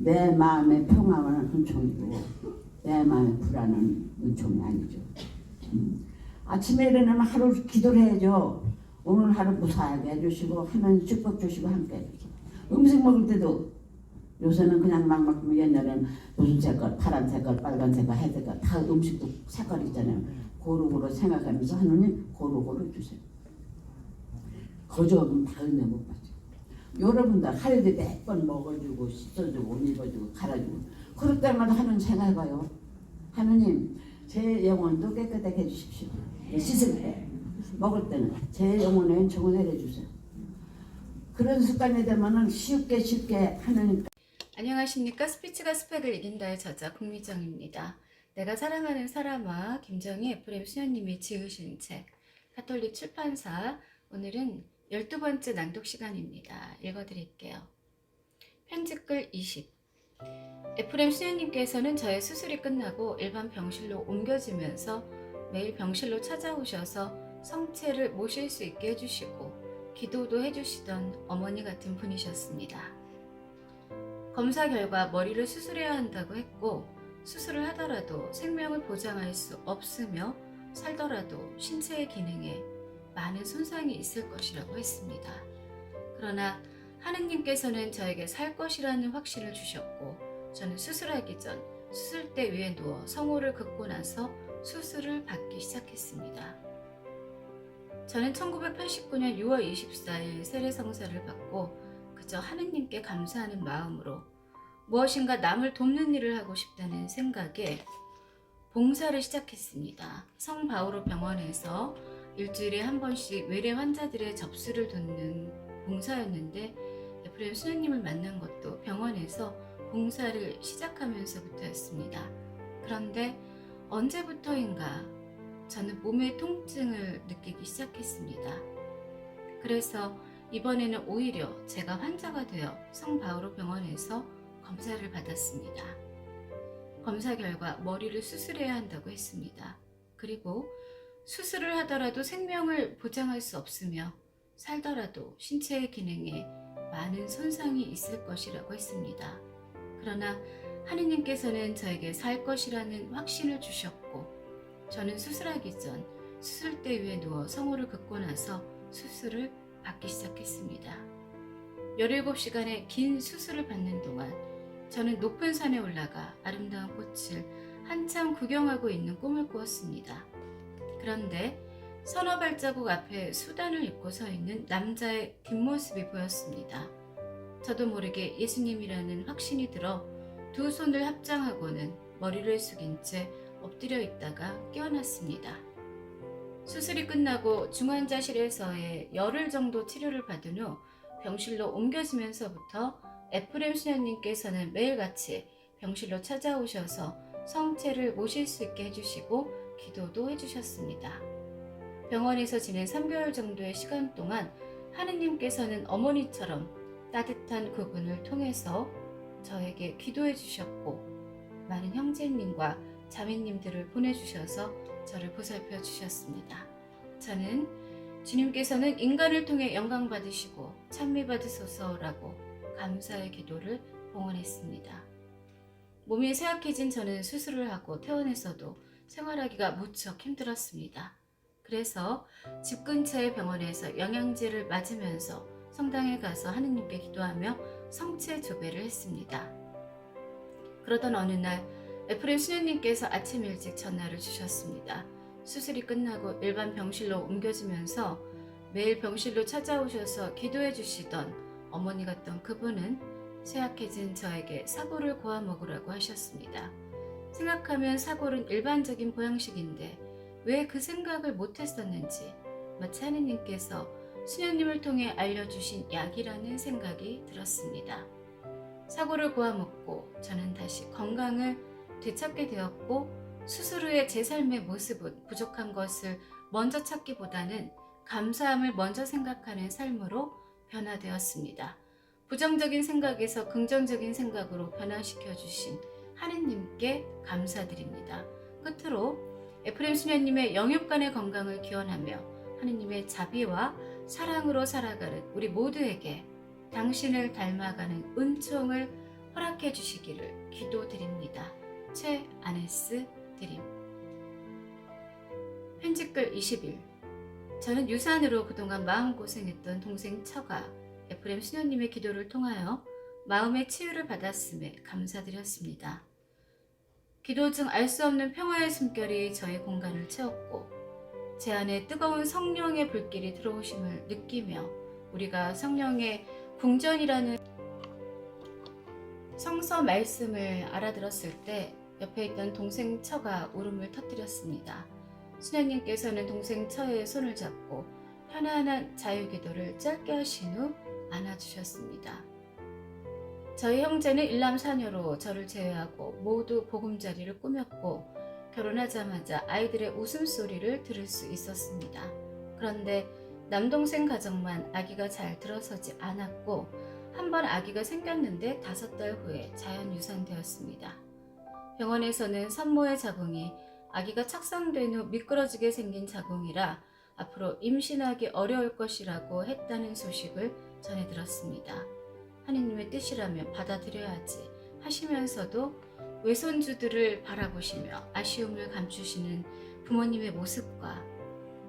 내 마음의 평화는 은총이고 내 마음의 불안은 은총이 아니죠. 아침에 일어나면 하루 기도를 해야죠. 오늘 하루 무사하게 해주시고 하나님 축복 주시고 함께 해주시고 음식 먹을 때도 요새는 그냥 막 먹으면 옛날에는 무슨 색깔, 파란 색깔, 빨간 색깔, 해 색깔 다 음식도 색깔 있잖아요. 고루고루 생각하면서 하느님 고루고루 주세요. 거저하면 다 은혜 못 받죠. 여러분들 하루에 몇 번 먹어주고 씻어주고 옷 입어주고 갈아주고 그럴 때마다 하나님 생각해봐요. 하느님 제 영혼도 깨끗하게 해주십시오. 씻을 때 먹을 때는 제 영혼에 은총을 내려주세요. 그런 습관이 되면은 쉽게 하느님. 안녕하십니까. 스피치가 스펙을 이긴다의 저자 국미정입니다. 내가 사랑하는 사람아, 김정희 에프레임 수녀님이 지으신 책 가톨릭 출판사. 오늘은 12번째 낭독 시간입니다. 읽어드릴게요. 편집글 20. 에프레임 수녀님께서는 저의 수술이 끝나고 일반 병실로 옮겨지면서 매일 병실로 찾아오셔서 성체를 모실 수 있게 해주시고 기도도 해주시던 어머니 같은 분이셨습니다. 검사 결과 머리를 수술해야 한다고 했고 수술을 하더라도 생명을 보장할 수 없으며 살더라도 신체의 기능에 많은 손상이 있을 것이라고 했습니다. 그러나 하느님께서는 저에게 살 것이라는 확신을 주셨고 저는 수술하기 전 수술대 위에 누워 성호를 긋고 나서 수술을 받기 시작했습니다. 저는 1989년 6월 24일 세례성사를 받고 그저 하느님께 감사하는 마음으로 무엇인가 남을 돕는 일을 하고 싶다는 생각에 봉사를 시작했습니다. 성 바오로 병원에서 일주일에 한 번씩 외래 환자들의 접수를 돕는 봉사였는데 에프레임 수녀님을 만난 것도 병원에서 봉사를 시작하면서부터였습니다. 그런데 언제부터인가 저는 몸의 통증을 느끼기 시작했습니다. 그래서 이번에는 오히려 제가 환자가 되어 성 바오로 병원에서 검사를 받았습니다. 검사 결과 머리를 수술해야 한다고 했습니다. 그리고 수술을 하더라도 생명을 보장할 수 없으며 살더라도 신체의 기능에 많은 손상이 있을 것이라고 했습니다. 그러나 하느님께서는 저에게 살 것이라는 확신을 주셨고 저는 수술하기 전 수술대 위에 누워 성호를 긋고 나서 수술을 받기 시작했습니다. 17시간의 긴 수술을 받는 동안 저는 높은 산에 올라가 아름다운 꽃을 한참 구경하고 있는 꿈을 꾸었습니다. 그런데 서너 발자국 앞에 수단을 입고 서 있는 남자의 뒷모습이 보였습니다. 저도 모르게 예수님이라는 확신이 들어 두 손을 합장하고는 머리를 숙인 채 엎드려 있다가 깨어났습니다. 수술이 끝나고 중환자실에서의 열흘 정도 치료를 받은 후 병실로 옮겨지면서부터 에프레임 수녀님께서는 매일같이 병실로 찾아오셔서 성체를 모실 수 있게 해주시고 기도도 해주셨습니다. 병원에서 지낸 3개월 정도의 시간 동안 하느님께서는 어머니처럼 따뜻한 그분을 통해서 저에게 기도해 주셨고 많은 형제님과 자매님들을 보내주셔서 저를 보살펴 주셨습니다. 저는 주님께서는 인간을 통해 영광 받으시고 찬미 받으소서라고 감사의 기도를 봉헌했습니다. 몸이 쇠약해진 저는 수술을 하고 퇴원해서도 생활하기가 무척 힘들었습니다. 그래서 집 근처의 병원에서 영양제를 맞으면서 성당에 가서 하느님께 기도하며 성체 조배를 했습니다. 그러던 어느 날 에프레임 수녀님께서 아침 일찍 전화를 주셨습니다. 수술이 끝나고 일반 병실로 옮겨지면서 매일 병실로 찾아오셔서 기도해 주시던 어머니 같던 그분은 쇠약해진 저에게 사골을 고아 먹으라고 하셨습니다. 생각하면 사골은 일반적인 보양식인데 왜 그 생각을 못했었는지 마치 하느님께서 수녀님을 통해 알려주신 약이라는 생각이 들었습니다. 사골을 고아 먹고 저는 다시 건강을 되찾게 되었고 수술 후의 제 삶의 모습은 부족한 것을 먼저 찾기보다는 감사함을 먼저 생각하는 삶으로 변화되었습니다. 부정적인 생각에서 긍정적인 생각으로 변화시켜 주신 하느님께 감사드립니다. 끝으로 에프레임 수녀님의 영육간의 건강을 기원하며 하느님의 자비와 사랑으로 살아가는 우리 모두에게 당신을 닮아가는 은총을 허락해 주시기를 기도드립니다. 최아네스 드림. 편집글 20일. 저는 유산으로 그동안 마음고생했던 동생 처가 에프레임 수녀님의 기도를 통하여 마음의 치유를 받았음에 감사드렸습니다. 기도 중 알 수 없는 평화의 숨결이 저의 공간을 채웠고 제 안에 뜨거운 성령의 불길이 들어오심을 느끼며 우리가 성령의 궁전이라는 성서 말씀을 알아들었을 때 옆에 있던 동생 처가 울음을 터뜨렸습니다. 수녀님께서는 동생 처의 손을 잡고 편안한 자유기도를 짧게 하신 후 안아주셨습니다. 저희 형제는 일남사녀로 저를 제외하고 모두 보금자리를 꾸몄고 결혼하자마자 아이들의 웃음소리를 들을 수 있었습니다. 그런데 남동생 가정만 아기가 잘 들어서지 않았고 한 번 아기가 생겼는데 5달 후에 자연 유산되었습니다. 병원에서는 산모의 자궁이 아기가 착상된 후 미끄러지게 생긴 자궁이라 앞으로 임신하기 어려울 것이라고 했다는 소식을 전해 들었습니다. 하느님의 뜻이라면 받아들여야지 하시면서도 외손주들을 바라보시며 아쉬움을 감추시는 부모님의 모습과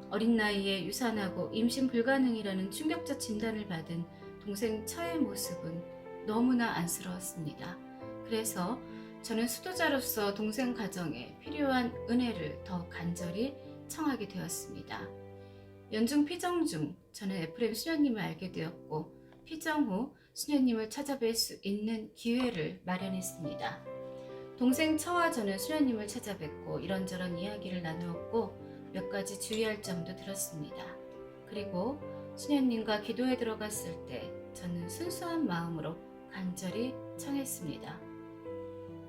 어린 나이에 유산하고 임신 불가능이라는 충격적 진단을 받은 동생 처의 모습은 너무나 안쓰러웠습니다. 그래서 저는 수도자로서 동생 가정에 필요한 은혜를 더 간절히 청하게 되었습니다. 연중 피정 중 저는 에프레임 수녀님을 알게 되었고 피정 후 수녀님을 찾아뵐 수 있는 기회를 마련했습니다. 동생 처와 저는 수녀님을 찾아뵙고 이런저런 이야기를 나누었고 몇 가지 주의할 점도 들었습니다. 그리고 수녀님과 기도에 들어갔을 때 저는 순수한 마음으로 간절히 청했습니다.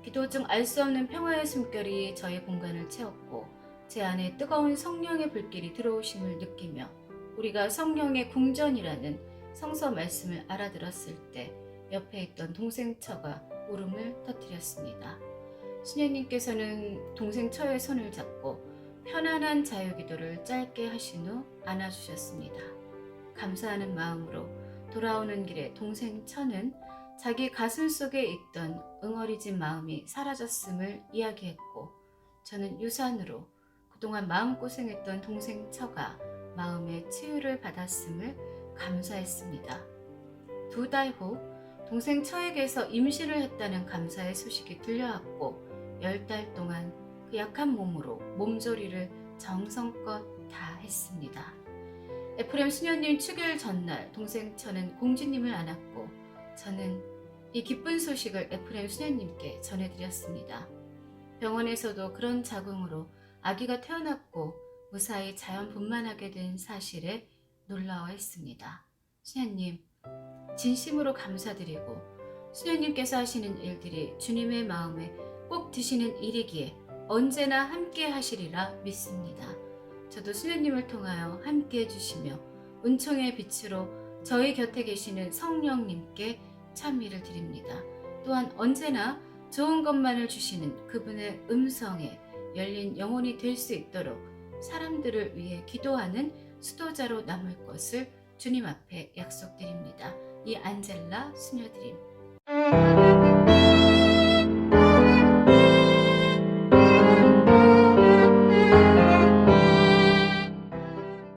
기도 중 알 수 없는 평화의 숨결이 저의 공간을 채웠고 제 안에 뜨거운 성령의 불길이 들어오심을 느끼며 우리가 성령의 궁전이라는 성서 말씀을 알아들었을 때 옆에 있던 동생 처가 울음을 터뜨렸습니다. 수녀님께서는 동생 처의 손을 잡고 편안한 자유기도를 짧게 하신 후 안아주셨습니다. 감사하는 마음으로 돌아오는 길에 동생 처는 자기 가슴 속에 있던 응어리진 마음이 사라졌음을 이야기했고 저는 유산으로 그동안 마음고생했던 동생 처가 마음의 치유를 받았음을 감사했습니다. 2달 후 동생 처에게서 임신을 했다는 감사의 소식이 들려왔고 10달 동안 그 약한 몸으로 몸조리를 정성껏 다 했습니다. 에프레임 수녀님 축일 전날 동생 처는 공주님을 안았고 저는 이 기쁜 소식을 에프레임 수녀님께 전해드렸습니다. 병원에서도 그런 자궁으로 아기가 태어났고 무사히 자연 분만하게 된 사실에 놀라워했습니다. 수녀님, 진심으로 감사드리고 수녀님께서 하시는 일들이 주님의 마음에 꼭 드시는 일이기에 언제나 함께 하시리라 믿습니다. 저도 수녀님을 통하여 함께 해주시며 은총의 빛으로 저희 곁에 계시는 성령님께 찬미를 드립니다. 또한 언제나 좋은 것만을 주시는 그분의 음성에 열린 영혼이 될 수 있도록 사람들을 위해 기도하는 수도자로 남을 것을 주님 앞에 약속드립니다. 이 안젤라 수녀드림.